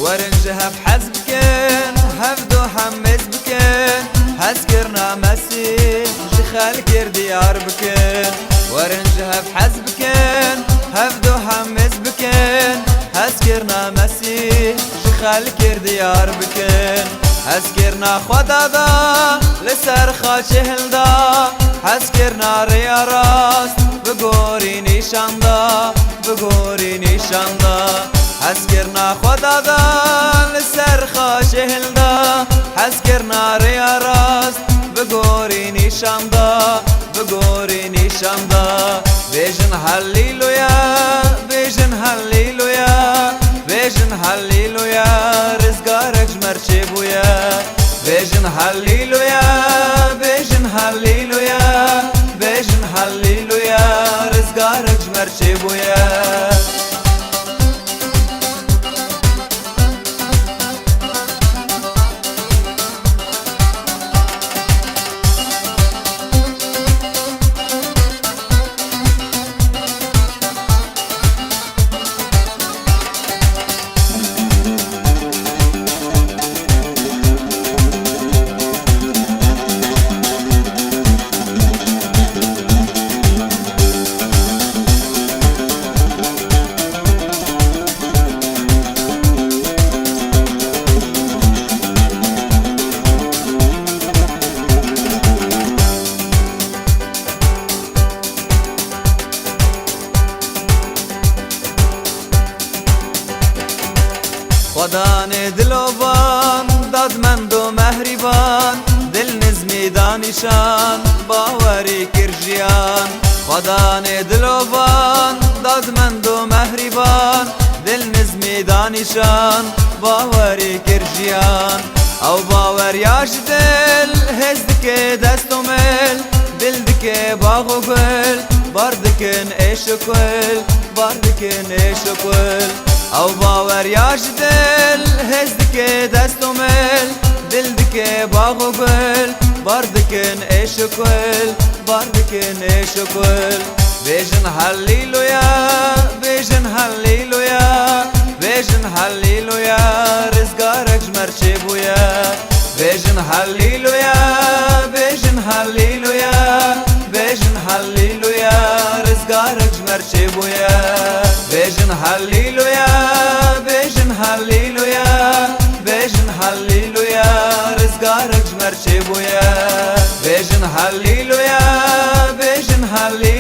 ورنج هف حزب كان هفدو حمز بكان هذكرنا مسيح جخال كير ديار بكان ورنج هف حزب كان هفدو حمز بكان هذكرنا مسيح جخال كير ديار بكان هذكرنا خدا دا لسر خاشه دا هذكرنا ريا راست بگوری نشان دا بگوری نشان دا هذكرنا خدا دا لسر خاشه دا هذكرنا ريا راست بگوری نشان دا بگوری نشان دا بیجن هلیلویا بیجن هلیلویا بیجن هلیلویا رزگارک مرچه بویا بیجن هلیلویا بیجن هلیلویا بیجن هلیلویا رزگارک مرچه بویا خدا نه دلوان دادمند و مهربان دل نزمی دانشان باوری کرجیان خدا نه دلوان دادمند و مهربان دل نزمی دانشان باوری کرجیان او باور یاش دل هزد که دست و مل دل دکه باغ و گل باردکن ایش و کل باردکن ایش و کل او باور یاش دل هزد که دست و مل دل دکه باغ و گل باردکن ایش و کل باردکن ایش و کل بیجن هلیلویا بیجن هلیلویا بیجن هلیلویا رزگارک مرچه بویا بیجن هلیلویا بیجن هلیلویا بیجن هلیلویا رزگارک مرچه بویا بیجن هلیلویا بیجن هلیلویا بیجن هلیلویا رزگارک مرچه بویا بیجن هلیلویا بیجن هلیلویا